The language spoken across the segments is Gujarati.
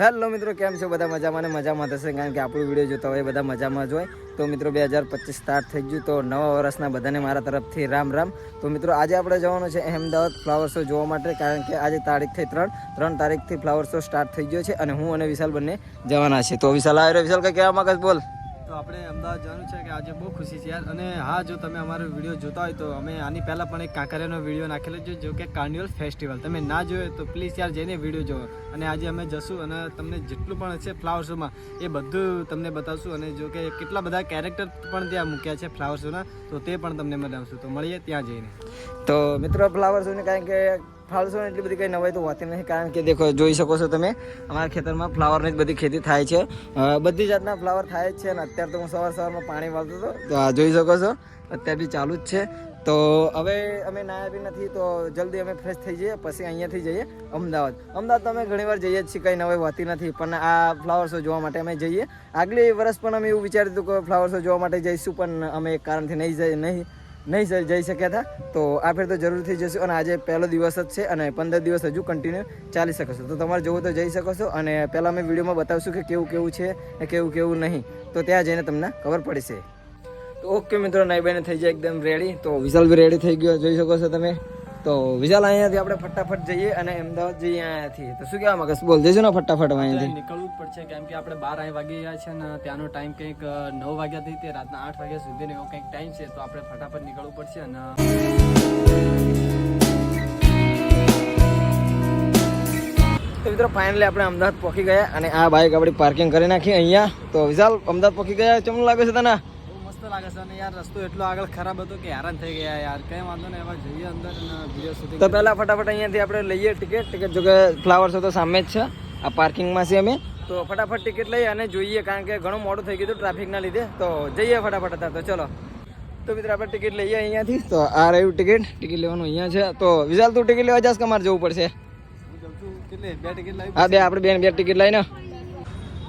હેલો મિત્રો, કેમ છો? બધા મજામાં ને મજામાં થશે, કારણ કે આપણું વિડીયો જોતા હોય બધા મજામાં જ હોય. તો મિત્રો 2025 સ્ટાર્ટ થઈ ગયું, તો નવા વર્ષના બધાને મારા તરફથી રામ રામ. તો મિત્રો આજે આપણે જવાનું છે અહેમદાબાદ ફ્લાવર શો જોવા માટે, કારણ કે આજે તારીખ થઈ 3 તારીખથી ફ્લાવર શો સ્ટાર્ટ થઈ ગયો છે અને હું અને વિશાલ બંને જવાના છે. તો વિશાલ આવ્યો. વિશાલ કઈ કહેવા માંગે બોલ. તો આપણે અમદાવાદ જવાનું છે કે આજે બહુ ખુશી છે યાર. અને હા, જો તમે અમારો વિડીયો જોતા હોય તો અમે આની પહેલાં પણ એક કાંકરિયાનો વિડીયો નાખેલો છે, જો કે કાર્નિવલ ફેસ્ટિવલ. તમે ના જોયો તો પ્લીઝ યાર જઈને વિડીયો જોવો. અને આજે અમે જશું અને તમને જેટલું પણ છે ફ્લાવર શોમાં એ બધું તમને બતાવશું. અને જો કે કેટલા બધા કેરેક્ટર પણ ત્યાં મૂક્યા છે ફ્લાવર શોના, તો તે પણ તમને બતાવશું. તો મળીએ ત્યાં જઈને. તો મિત્રો ફ્લાવર શોને કારણ કે ફ્લાવર શો એટલી બધી કંઈ નવાઈ તો હોતી નથી, કારણ કે દેખો જોઈ શકો છો તમે, અમારા ખેતરમાં ફ્લાવરની જ બધી ખેતી થાય છે. બધી જાતના ફ્લાવર થાય જ છે. અને અત્યારે તો હું સવારમાં પાણી વાળતો હતો, તો આ જોઈ શકો છો અત્યારે બી ચાલુ જ છે. તો હવે અમે નાયા બી નથી, તો જલ્દી અમે ફ્રેશ થઈ જઈએ, પછી અહીંયાથી જઈએ અમદાવાદ તો અમે ઘણીવાર જઈએ જ છીએ, કંઈ નવાઈ હોતી નથી. પણ આ ફ્લાવર શો જોવા માટે અમે જઈએ. આગલી વર્ષ પણ અમે એવું વિચાર્યું હતું કે ફ્લાવર શો જોવા માટે જઈશું, પણ અમે એક કારણથી નહીં જઈ શક્યા હતા. તો આ ફેર તો જરૂરથી જઈશું. અને આજે પહેલો દિવસ જ છે અને 15 દિવસ હજુ કન્ટિન્યુ ચાલી શકે છે. તો તમારે જવું તો જઈ શકો છો. અને પહેલાં અમે વિડીયોમાં બતાવશું કે કેવું છે ને કેવું નહીં, તો ત્યાં જઈને તમને ખબર પડશે. તો ઓકે મિત્રો, નાઈબાઈને થઈ જાય એકદમ રેડી. તો વિશાલ બી રેડી થઈ ગયો, જોઈ શકો છો તમે. તો વિશાલ અહીંયાથી આપણે ફટાફટ જઈએ અને અમદાવાદ જઈએ અહીંયાથી. તો શું કહેવા માંગે બોલ, જઈશું ને ફટાફટ અહીંયાથી નીકળવું જ પડશે, કેમ કે આપણે 12 વાગી ગયા છે ને ત્યાંનો ટાઈમ કંઈક 9 વાગ્યાથી તે રાતના 8 વાગ્યા સુધીનો એવો કંઈક ટાઈમ છે. તો આપણે ફટાફટ નીકળવું પડશે. અને તો મિત્રો ફાઇનલી આપણે અમદાવાદ પહોંચી ગયા અને આ બાઇક આપણી પાર્કિંગ કરી નાખી અહીંયા. તો વિશાલ અમદાવાદ પહોંચી ગયા, કેમ લાગે છે તને? લાગે છે. અને યાર રસ્તો એટલો આગળ ખરાબ હતો કે હેરાન થઈ ગયા યાર. કઈ વાંધો નહીં, હવે જઈએ અંદર અને વિડીયો શૂટિંગ. તો પહેલા ફટાફટ અહીંયાથી આપણે લઈએ ટિકિટ. જો કે ફ્લાવર શો તો સામે જ છે, આ પાર્કિંગમાં છે અમે. તો ફટાફટ ટિકિટ લઈએ અને જોઈએ, કારણ કે ઘણું મોડું થઈ ગયું હતું ટ્રાફિકના લીધે. તો જઈએ ફટાફટ હતા. તો ચલો. તો મિત્રો આપણે ટિકિટ લઈએ અહીંયાથી. તો આ રહ્યું ટિકિટ લેવાનું અહીંયા છે. તો વિશાલ તું ટિકિટ લેવા જાસ કે મારે જવું પડશે? હા, આપણે બે ટિકિટ લઈને.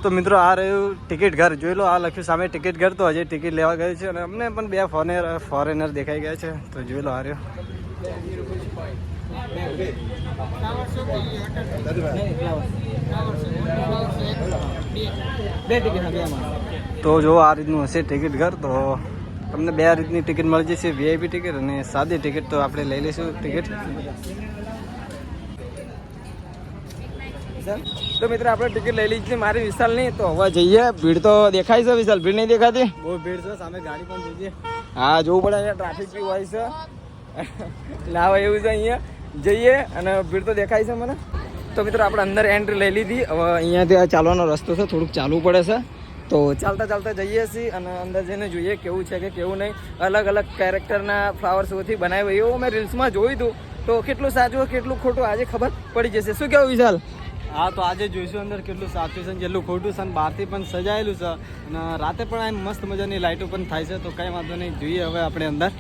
તો મિત્રો આ રહ્યું ટિકિટ ઘર, જોઈ લો, આ લખ્યું સામે ટિકિટ ઘર. તો હજી ટિકિટ લેવા ગયું છે અને અમને પણ 2 ફોરેનર દેખાઈ ગયા છે. તો જોઈ લો આ રહ્યો. તો જો આ રીતનું હશે ટિકિટ ઘર. તો તમને 2 રીતની ટિકિટ મળી જશે, વીઆઈપી ટિકિટ અને સાદી ટિકિટ. તો આપણે લઈ લઈશું ટિકિટ. તો મિત્રો આપણે ટિકિટ લઈ લીધી મારી, વિશાલ નહીં. તો હવે જઈએ. ભીડ તો દેખાય છે વિશાલ? ભીડ નહીં દેખાતી? બહુ ભીડ છે, સામે ગાડી પણ જોઈએ. હા, જોવું પડે, અહીંયા ટ્રાફિક બી હોય છે ના હોય એવું છે. અહીંયા જઈએ અને ભીડ તો દેખાય છે મને. તો મિત્રો આપણે અંદર એન્ટ્રી લઈ લીધી. હવે અહીંયાથી આ ચાલવાનો રસ્તો છે, થોડુંક ચાલવું પડે છે. તો ચાલતા જઈએ છીએ અને અંદર જઈને જોઈએ કેવું છે કે કેવું નહીં. અલગ અલગ કેરેક્ટરના ફ્લાવર શોથી બનાવ્યું એવું મેં રીલ્સમાં જોયું હતું. તો કેટલું સાચું કેટલું ખોટું આજે ખબર પડી જશે. શું કહેવું વિશાલ? હા, તો આજે જોઈશું અંદર કેટલું સાચું છે, જેટલું ખોટું છે. અને બહારથી પણ સજાયેલું છે અને રાતે પણ આ મસ્ત મજાની લાઇટો પણ થાય છે. તો કંઈ વાંધો નહીં, જોઈએ હવે આપણે અંદર.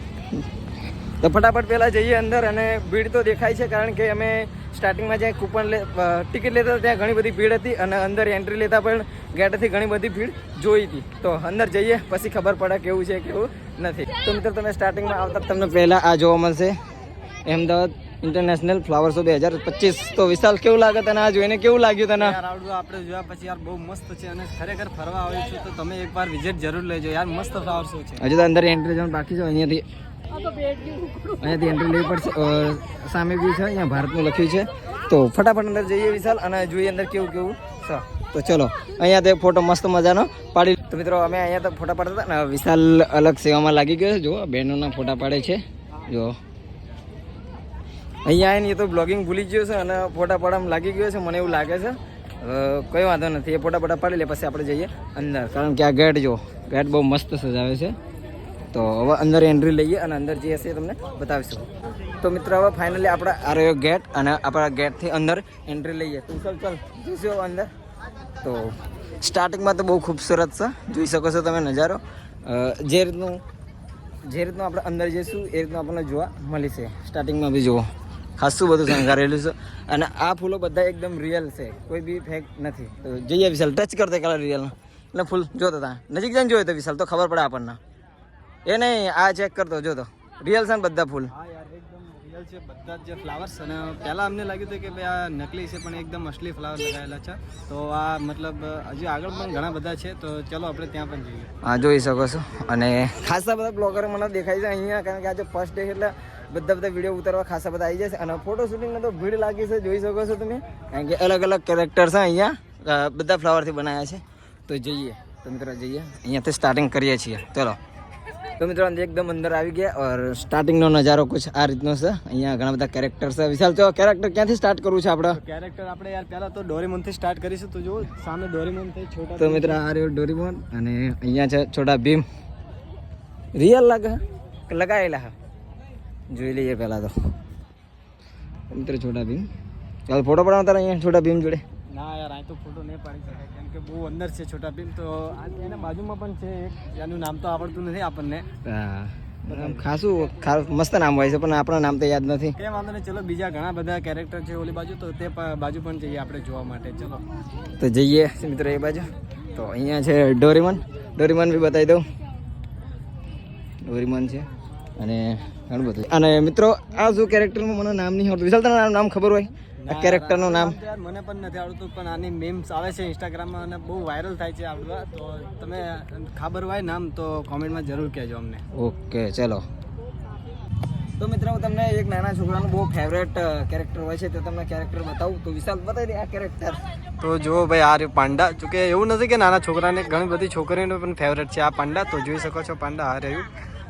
તો ફટાફટ પહેલાં જઈએ અંદર. અને ભીડ તો દેખાય છે, કારણ કે અમે સ્ટાર્ટિંગમાં જ્યાં ટિકિટ લેતા ત્યાં ઘણી બધી ભીડ હતી. અને અંદર એન્ટ્રી લેતા પણ ગેટથી ઘણી બધી ભીડ જોઈ હતી. તો અંદર જઈએ પછી ખબર પડે કેવું છે કેવું નથી. તો મિત્રો તમે સ્ટાર્ટિંગમાં આવતા તમને પહેલાં આ જોવા મળશે અહેમદાબાદ ઇન્ટરનેશનલ ફ્લાવર શો 2025. તો વિશાલ કેવું લાગે તને? આ જોઈને કેવું લાગ્યું તને? યાર આપણે જોયા પછી યાર બહુ મસ્ત છે અને ખરેખર ફરવા આવ્યો છું, તો તમે એકવાર વિઝિટ જરૂર લેજો યાર. મસ્ત ફ્લાવર શો છે. હજુ તો અંદર એન્ટ્રી જવાનું બાકી છે. અહીંયાથી એન્ટ્રી લેવી પડશે. સામે બી છે, અહીંયા ભારતનું લખ્યું છે. તો ફટાફટ અંદર જઈએ વિશાલ અને જોઈએ અંદર કેવું છે. તો ચલો, અહીંયા તો ફોટો મસ્ત મજાનો પાડી. તો મિત્રો અમે અહીંયા તો ફોટા પાડતા હતા ને વિશાલ અલગ સેવામાં લાગી ગયો છે. જો બહેનોના ફોટા પાડે છે. જો અહીંયા આવીને એ તો બ્લોગિંગ ભૂલી ગયો છે અને ફોટા પાડવામાં લાગી ગયો છે, મને એવું લાગે છે. કંઈ વાંધો નથી, એ ફોટા પાડી લે પછી આપણે જઈએ અંદર, કારણ કે આ ગેટ જો ગેટ બહુ મસ્ત સજાવે છે. તો હવે અંદર એન્ટ્રી લઈએ અને અંદર જે હશે તમને બતાવીશું. તો મિત્રો હવે ફાઇનલી આપણે આ રહ્યો ગેટ અને આપણા ગેટથી અંદર એન્ટ્રી લઈએ. તું ચાલ જઈશું અંદર. તો સ્ટાર્ટિંગમાં તો બહુ ખૂબસૂરત છે, જોઈ શકો છો તમે નજારો. જે રીતનું આપણે અંદર જઈશું એ રીતનું આપણને જોવા મળી છે. સ્ટાર્ટિંગમાં બી જુઓ ખાસું બધું શણગારેલું છે અને આ ફૂલો બધા એકદમ રિયલ છે, કોઈ બી ફેક નથી. તો જઈએ વિશાલ, ટચ કરતા કલર રિયલ એટલે ફૂલ જોતો તા નજીક જઈને જોયો તો વિશાલ, તો ખબર પડે આપણને. એ નહીં, આ ચેક કરતો જોતો રિયલ છે ને બધા ફૂલ. રિયલ છે બધા જ જે ફ્લાવર્સ. અને પહેલાં અમને લાગ્યું હતું કે ભાઈ આ નકલી છે, પણ એકદમ અસલી ફ્લાવર લગાવેલા છે. તો આ મતલબ હજી આગળ પણ ઘણા બધા છે, તો ચલો આપણે ત્યાં પણ જઈએ. હા, જોઈ શકો છો. અને ખાસા બધા બ્લોગરો મને દેખાય છે અહીંયા, કારણ કે આજે ફર્સ્ટ ડે એટલે બધા વિડીયો ઉતારવા ખાસા બધા આવી જશે. અને ફોટો શૂટિંગમાં તો ભીડ લાગી છે, જોઈ શકો છો તમે, કારણ કે અલગ અલગ કેરેક્ટર છે અહીંયા, બધા ફ્લાવરથી બનાવ્યા છે. તો જઈએ, તો મિત્રો જઈએ, અહીંયાથી સ્ટાર્ટિંગ કરીએ છીએ. ચલો તો મિત્રો એકદમ અંદર આવી ગયા. ઓર સ્ટાર્ટિંગનો નજારો કુછ આ રીતનો છે. અહીંયા ઘણા બધા કેરેક્ટર છે. વિશાલ, તો કેરેક્ટર ક્યાંથી સ્ટાર્ટ કરવું છે આપણે? કેરેક્ટર આપણે યાર પહેલાં તો ડોરેમોનથી સ્ટાર્ટ કરીશું. તો જો સામે ડોરેમોન થઈ છોટા. તો મિત્રો આ રહ્યો ડોરેમોન, અને અહીંયા છે છોટા ભીમ. રિયલ લાગે કે લગાવેલા હા, જોઈ લઈએ પહેલાં તો. મિત્રો છોટા ભીમ, ચાલ ફોટો પડાવતા અહીંયા છોટા ભીમ જોડે. ના યાર, અહીં તો ફોટો નહીં પાડી શકાય, કેમ કે બહુ અંદર છે છોટા ભીમ. તો એના બાજુમાં પણ છે એક, એનું નામ તો આવડતું નથી આપણને. હા, ખાસું મસ્ત નામ હોય છે, પણ આપણા નામ તો યાદ નથી. કંઈ વાંધો નહીં, ચલો બીજા ઘણા બધા કેરેક્ટર છે ઓલી બાજુ, તો તે બાજુ પણ જઈએ આપણે જોવા માટે. ચલો તો જઈએ મિત્રો એ બાજુ. તો અહીંયા છે ડોરેમોન. ડોરેમોન બી બતાવી દઉં. ડોરેમોન છે અને ઘણું બધું. અને મિત્રો આ શું કેરેક્ટરનું મને નામ નહીં આવડતું. વિશાલ, તને નામ ખબર હોય આ કેરેક્ટરનું નામ? યાર મને પણ નથી આવડતું, પણ આની મેમ્સ આવે છે ઇન્સ્ટાગ્રામમાં અને બહુ વાયરલ થાય છે આવડવા. તો તમે ખબર હોય નામ તો કોમેન્ટમાં જરૂર કહેજો અમને. ઓકે, ચલો. તો મિત્રો હું તમને એક નાના છોકરાનું બહુ ફેવરેટ કેરેક્ટર હોય છે, તો તમને કેરેક્ટર બતાવું. તો વિશાલ બતાવી દે આ કેરેક્ટર. તો જો ભાઈ આ રહ્યું પાંડા. જોકે એવું નથી કે નાના છોકરાને, ઘણી બધી છોકરીઓને પણ ફેવરેટ છે આ પાંડા. તો જોઈ શકો છો પાંડા આ રહ્યું.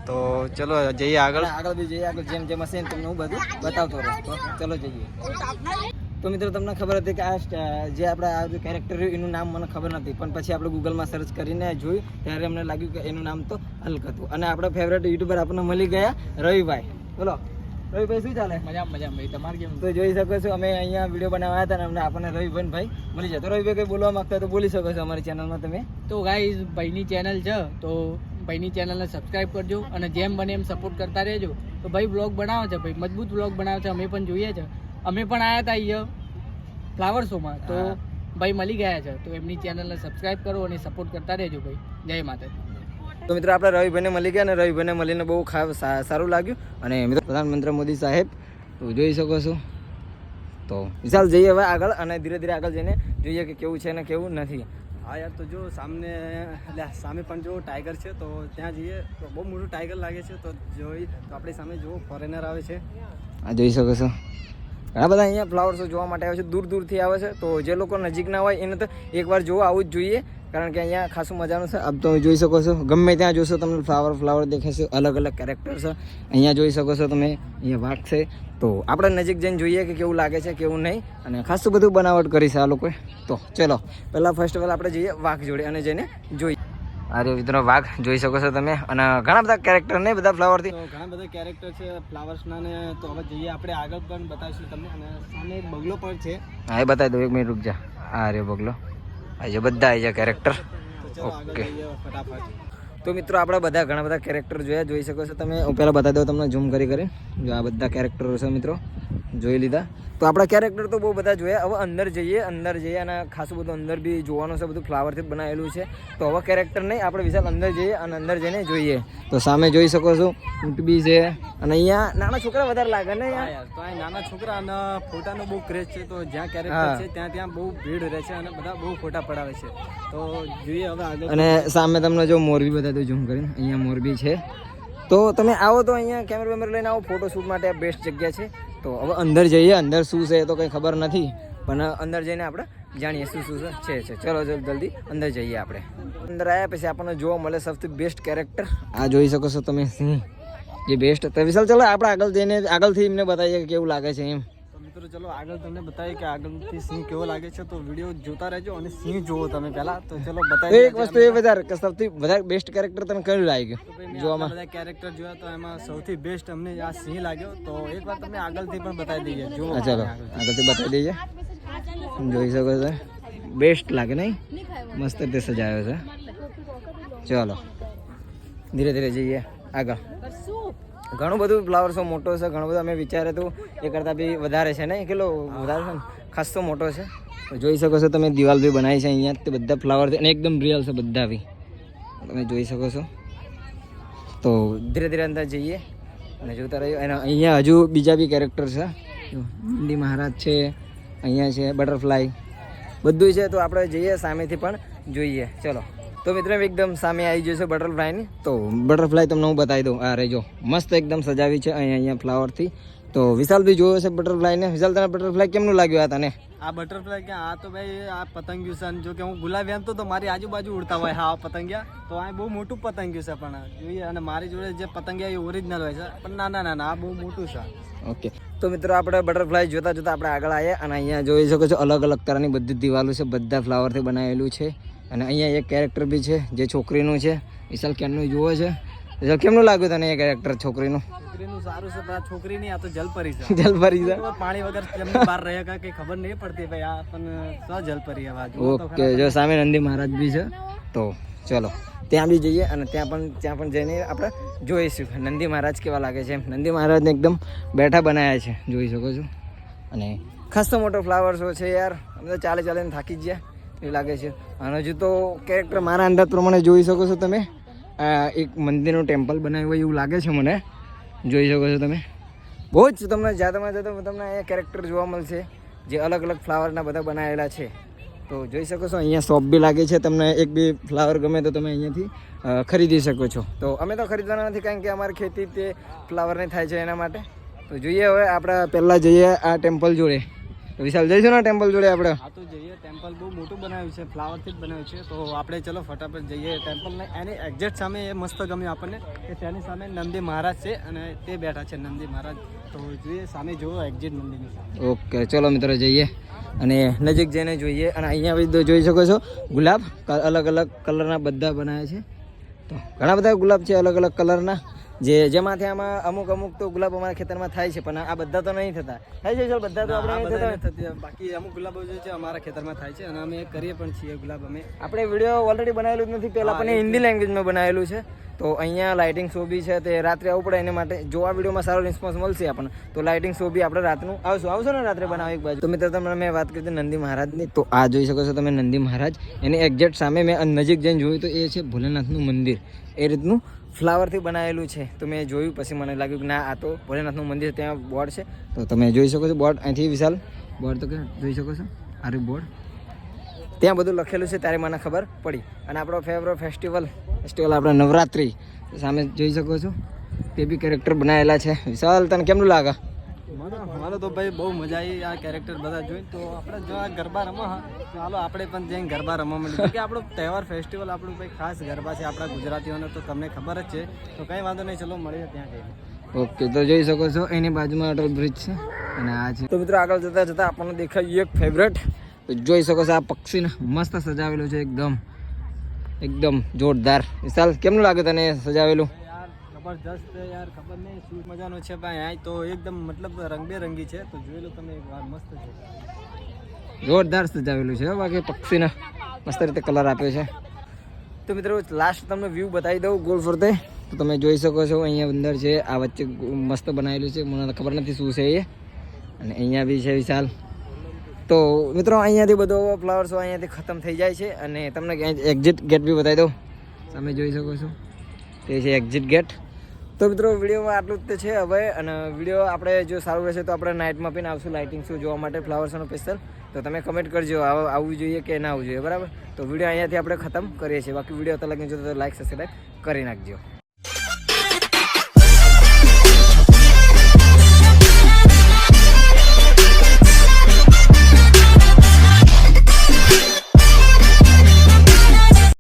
તો ચલો જઈએ આગળ. આગળ બી જઈએ, આગળ જેમ જેમ હશે તમને હું બધું બતાવતો રહું. તો ચલો જઈએ. તો મિત્રો તમને ખબર હતી કે આ જે આપણે આ જે કેરેક્ટર રહ્યું એનું નામ મને ખબર નથી, પણ પછી આપણે ગૂગલમાં સર્ચ કરીને જોયું ત્યારે અમને લાગ્યું કે એનું નામ તો હલ્ક હતું. અને આપણા ફેવરેટ યુટ્યુબર આપણને મળી ગયા રવિભાઈ. બોલો રવિભાઈ, શું ચાલે? મજા ભાઈ, તમારે કેમ? તો જોઈ શકો છો અમે અહીંયા વિડીયો બનાવ્યા હતા, અને અમને આપણને રવિભાઈ મળી જાય. તો રવિભાઈ કંઈ બોલવા માંગતા તો બોલી શકો છો અમારી ચેનલમાં તમે. તો ગાઈઝ, ભાઈની ચેનલ છે, તો ભાઈની ચેનલને સબસ્ક્રાઈબ કરજો અને જેમ બને એમ સપોર્ટ કરતા રહેજો. તો ભાઈ બ્લોગ બનાવે છે, ભાઈ મજબૂત બ્લોગ બનાવે છે, અમે પણ જોઈએ છે. અમે પણ આવ્યા હતા અહીંયા ફ્લાવર શોમાં, તો ભાઈ મળી ગયા છે. તો એમની ચેનલને સબસ્ક્રાઈબ કરો અને સપોર્ટ કરતા રહેજો ભાઈ. જય માતાજી. તો મિત્રો આપણે રવિભાઈને મળી ગયા, અને રવિભાઈને મળીને બહુ સારું લાગ્યું. અને મિત્રો પ્રધાનમંત્રી મોદી સાહેબ તો જોઈ શકો છો. તો વિશાલ જઈએ હવે આગળ, અને ધીરે ધીરે આગળ જઈને જોઈએ કે કેવું છે ને કેવું નથી. હા યાર, તો જો સામે પણ જો ટાઈગર છે, તો ત્યાં જઈએ તો બહુ મોટું ટાઈગર લાગે છે. તો જોઈ તો આપણી સામે જો ફોરેનર આવે છે. આ જોઈ શકો છો. ઘણા બધા અહીંયા ફ્લાવર શો જોવા માટે આવે છે, દૂર દૂરથી આવે છે. તો જે લોકો નજીક ના હોય એને તો એકવાર જોવા આવવું જ જોઈએ, કારણ કે અહીંયા ખાસું મજાનું છે. આપ તમે જોઈ શકો છો, ગમે ત્યાં જોશો તમને ફ્લાવર દેખાશે. અલગ અલગ કેરેક્ટર છે. અહીંયા જોઈ શકો છો તમે, અહીંયા વાઘ છે. તો આપણે નજીક જઈને જોઈએ કે કેવું લાગે છે કેવું નહીં. અને ખાસું બધું બનાવટ કરી છે આ લોકોએ. તો ચલો પહેલાં ફર્સ્ટ ઓફ ઓલ આપણે જઈએ વાઘ જોડે અને જઈને જોઈએ. અરે મિત્રો વાઘ જોઈ શકો છો તમે, અને ઘણા બધા કેરેક્ટર ને બધા ફ્લાવરથી. તો ઘણા બધા કેરેક્ટર છે ફ્લાવર્સના ને. તો હવે જઈએ આપણે આગળ પણ બતાવીશું તમને. અને સામે એક બગલો પણ છે. હા, એ બતાવી દો, 1 મિનિટ રૂક જા. આ રે બગલો આવી જાય, બધા આવી જાય કેરેક્ટર. ચલો આગળ જઈએ ફટાફટ. તો મિત્રો આપણે બધા ઘણા બધા કેરેક્ટર જોયા, જોઈ શકો છો તમે. હું પહેલાં બતાવી દઉં તમને ઝૂમ કરી. જો આ બધા કેરેક્ટરો છે મિત્રો, જોઈ લીધા. તો આપણા કેરેક્ટર તો બહુ બધા જોયા. હવે અંદર જઈએ અને ખાસું બધું અંદર બી જોવાનું છે, બધું ફ્લાવરથી જ બનાવેલું છે. તો હવે કેરેક્ટર નહીં, આપણે વિશાલ અંદર જઈએ અને અંદર જઈને જોઈએ. તો સામે જોઈ શકો છો ઊંટ બી છે, અને અહીંયા નાના છોકરા વધારે લાગે ને યાર. તો અહીં નાના છોકરા અને ફોટાનો બહુ ક્રેઝ છે. તો જ્યાં કેરેક્ટર છે ત્યાં બહુ ભીડ રહે છે, અને બધા બહુ ફોટા પડાવે છે. તો જોઈએ હવે આગળ. અને સામે તમને જો મોરબી બતાવી દઉં ઝૂમ કરીને, અહીંયા મોરબી છે. તો તમે આવો તો અહીંયા કેમેરા લઈને આવો, ફોટોશૂટ માટે આ બેસ્ટ જગ્યા છે. તો હવે અંદર જઈએ, અંદર શું છે એ તો કંઈ ખબર નથી, પણ અંદર જઈને આપણે જાણીએ શું છે. ચલો જલ્દી અંદર જઈએ આપણે. અંદર આવ્યા પછી આપણને જોવા મળે સૌથી બેસ્ટ કેરેક્ટર. આ જોઈ શકો છો તમે સિંહ, જે બેસ્ટ. તો વિશાલ ચલો આપણે આગળ જઈને આગળથી એમને બતાવીએ કે કેવું લાગે છે એમ. મિત્રો ચલો આગળ તમને બતાવીએ કે આગળથી સિંહ કેવો લાગે છે. તો વિડીયો જોતા રહેજો અને સિંહ જોવો તમે પહેલા. તો ચલો બતાવીએ. એક વસ્તુ એ વધારે કે સૌથી વધારે બેસ્ટ કેરેક્ટર તમે કયું લાગ્યું જોવામાં? બધા કેરેક્ટર જોયા તો એમાં સૌથી બેસ્ટ અમને આ સિંહ લાગ્યો. તો એકવાર તમને આગળથી પણ બતાવી દઈએ. જો ચાલો આગળથી બતાવી દઈએ. જોઈ શકો છો, બેસ્ટ લાગે નહીં? મસ્ત રીતે સજાયો છે. ચલો ધીરે ધીરે જઈએ આગળ. ઘણું બધું ફ્લાવર શો મોટો છે, ઘણું બધું અમે વિચારે તો એ કરતાં બી વધારે છે ને, કેટલો વધારે છે ને, ખાસ તો મોટો છે. તો જોઈ શકો છો તમે, દિવાલ બી બનાવી છે અહીંયા. તે બધા ફ્લાવર અને એકદમ રિયલ છે બધા બી, તમે જોઈ શકો છો. તો ધીરે ધીરે અંદર જઈએ અને જોતા રહ્યો. અને અહીંયા હજુ બીજા બી કેરેક્ટર છે, નંદી મહારાજ છે, અહીંયા છે બટરફ્લાય, બધું છે. તો આપણે જઈએ સામેથી પણ જોઈએ. ચલો તો મિત્રો એકદમ સામે આવી ગયું છે બટરફ્લાયની. તો બટરફ્લાય તમને હું બતાવી દઉં. આ રહેજો મસ્ત એકદમ સજાવી છે અહીંયા ફ્લાવરથી. તો વિશાલ બી જોયો છે બટરફ્લાયને. વિશાલ તને બટરફ્લાય કેમનું લાગ્યું આ તને? આ બટરફ્લાય કે આ તો ભાઈ આ પતંગિયું છે. જો કે હું ગુલાબ એમ તો મારી આજુબાજુ ઉડતા હોય હા પતંગિયા, તો આ બહુ મોટું પતંગિયું છે પણ જોઈએ. અને મારી જોડે જે પતંગિયા એ ઓરિજિનલ હોય છે, પણ ના આ બહુ મોટું છે. ઓકે તો મિત્રો આપણે બટરફ્લાય જોતા આપણે આગળ આવ્યા અને અહીંયા જોઈ શકો છો અલગ અલગ તરહની બધી દિવાલો છે, બધા ફ્લાવરથી બનાવેલું છે. અને અહીંયા એક કેરેક્ટર બી છે જે છોકરીનું છે. વિશાલ કેમનું જુઓ છે? વિશાલ કેમનું લાગ્યું તને એ કેરેક્ટર છોકરીનું? છોકરીનું સારું છે, પણ આ છોકરી નહીં, આ તો જલપરી છે. જલપરી છે. પાણી વગર કેમની બહાર રહે કઈ ખબર નહીં પડતી ભાઈ. આ પણ શું જલપરી હવે? ઓકે જો સામે નંદી મહારાજ બી છે. તો ચલો ત્યાં બી જઈએ અને ત્યાં પણ જઈને આપણે જોઈશું નંદી મહારાજ કેવા લાગે છે. નંદી મહારાજને એકદમ બેઠા બનાવ્યા છે, જોઈ શકો છો. અને ખાસ તો મોટો ફ્લાવર શો છે યાર. અમે તો ચાલીને થાકી જ ગયા એવું લાગે છે. અને હજુ તો કેરેક્ટર મારા અંદાજ પ્રમાણે જોઈ શકો છો તમે, એક મંદિરનું ટેમ્પલ બનાવ્યું હોય એવું લાગે છે મને, જોઈ શકો છો તમે. બહુ જ તમને જાતમાં જતો તમને અહીંયા કેરેક્ટર જોવા મળશે જે અલગ અલગ ફ્લાવરના બધા બનાવેલા છે. તો જોઈ શકો છો અહીંયા શોપ બી લાગે છે. તમને એક બી ફ્લાવર ગમે તો તમે અહીંયાથી ખરીદી શકો છો. તો અમે તો ખરીદવાના નથી કારણ કે અમારી ખેતી તે ફ્લાવરની થાય છે એના માટે. તો જોઈએ હવે આપણે પહેલાં જઈએ આ ટેમ્પલ જોડે. તો વિશાલ જઈશું ને ટેમ્પલ જોડે આપણે? હા તો જઈએ. ટેમ્પલ બહુ મોટું બનાવ્યું છે, ફ્લાવરથી જ બનાવ્યું છે. તો આપણે ચલો ફટાફટ જઈએ ટેમ્પલને. એની એક્ઝેક્ટ સામે એ મસ્ત ગમ્યું આપણને કે તેની સામે નંદી મહારાજ છે અને તે બેઠા છે નંદી મહારાજ. તો જોઈએ સામે જુઓ એક્ઝેક્ટ મંદિરની સામે. ઓકે ચલો મિત્રો જઈએ અને નજીક જઈને જોઈએ. અને અહીંયા બી જોઈ શકો છો ગુલાબ અલગ અલગ કલરના બધા બનાવ્યા છે. તો ઘણા બધા ગુલાબ છે અલગ અલગ કલરના, જેમાંથી આમાં અમુક તો ગુલાબ અમારા ખેતરમાં થાય છે, પણ આ બધા તો નહીં થતા. થાય છે બધા તો આપણે થતી, બાકી અમુક ગુલાબો જે છે અમારા ખેતરમાં થાય છે અને અમે કરીએ પણ છીએ ગુલાબ. આપણે વિડીયો ઓલરેડી બનાવેલું જ નથી, પહેલાં પણ હિન્દી લેંગ્વેજમાં બનાવેલું છે. તો અહીંયા લાઇટિંગ શો બી છે, તે રાત્રે આવવું પડે એના માટે. જો આ વિડીયોમાં સારો રિસ્પોન્સ મળશે આપણને તો લાઇટિંગ શો બી આપણે રાતનું આવશો ને રાત્રે બનાવો એક બાજુ. તો મિત્રો તમને મેં વાત કરી હતી નંદી મહારાજની. તો આ જોઈ શકો છો તમે નંદી મહારાજ. એની એક્ઝેક્ટ સામે મેં નજીક જઈને જોયું તો એ છે ભોલેનાથનું મંદિર. એ રીતનું ફ્લાવરથી બનાવેલું છે. તો મેં જોયું પછી મને લાગ્યું કે ના આ તો ભોલેનાથનું મંદિર. ત્યાં બોર્ડ છે તો તમે જોઈ શકો છો બોર્ડ. અહીંથી વિશાલ બોર્ડ તો કે જોઈ શકો છો આરું બોર્ડ, ત્યાં બધું લખેલું છે. ત્યારે મને ખબર પડી. અને આપણો ફેવરેટ ફેસ્ટિવલ આપણે નવરાત્રિ સામે જોઈ શકો છો, તે બી કેરેક્ટર બનાવેલા છે. વિશાલ તને કેમનું લાગે? મને તો ભાઈ બહુ મજા આવી આ કેરેક્ટર બધા જોઈ. તો આપણે જો આ ગરબા રમવા ચાલો આપણે પણ જઈને ગરબા રમવા મળીએ કે આપણો તહેવાર ફેસ્ટિવલ આપણું ભાઈ ખાસ ગરબા છે આપણા ગુજરાતીઓને. તો તમને ખબર જ છે. તો કંઈ વાંધો નહીં, ચલો મળીએ ત્યાં જઈને. ઓકે તો જોઈ શકો છો એની બાજુમાં અટલ બ્રિજ છે અને આ છે. તો મિત્રો આગળ જતા આપણને દેખાય એક ફેવરેટ. તો જોઈ શકો છો આ પક્ષીને મસ્ત સજાવેલું છે, એકદમ જોરદાર. વિશાલ કેમનું લાગે તને સજાવેલું? યાર જબરજસ્ત યાર, ખબર નહીં શું મજાનો છે ભાઈ. આ તો એકદમ મતલબ રંગબેરંગી છે. તો જોઈ લો તમે એક વાર, મસ્ત છે, જોરદાર સજાવેલું છે. બાકી પક્ષીને મસ્ત રીતે કલર આપ્યો છે. તો મિત્રો લાસ્ટ તમને વ્યૂ બતાવી દઉં ગોળ ફરતે. તો તમે જોઈ શકો છો અહીંયા અંદર છે, આ વચ્ચે મસ્ત બનાવેલું છે. મને ખબર નથી શું છે એ. અને અહીંયા બી છે વિશાલ. તો મિત્રો અહીંયાથી બધો ફ્લાવર શો અહીંયાથી ખતમ થઈ જાય છે. અને તમને એક્ઝિટ ગેટ બી બતાવી દઉં. તમે જોઈ શકો છો તે છે એક્ઝિટ ગેટ. તો મિત્રો વિડીયોમાં આટલું જ છે હવે. અને વિડીયો આપણે જો સારું રહેશે તો આપણે નાઇટમાં પણ આવશું લાઇટિંગ શો જોવા માટે ફ્લાવર શોનો સ્પેશિયલ. તો તમે કમેન્ટ કરજો આવવું જોઈએ કે ના આવવું જોઈએ, બરાબર. તો વિડીયો અહીંયાથી આપણે ખતમ કરીએ છીએ. બાકી વિડીયો તો લાગી જો તો લાઈક સબસ્ક્રાઈબ કરી નાખજો.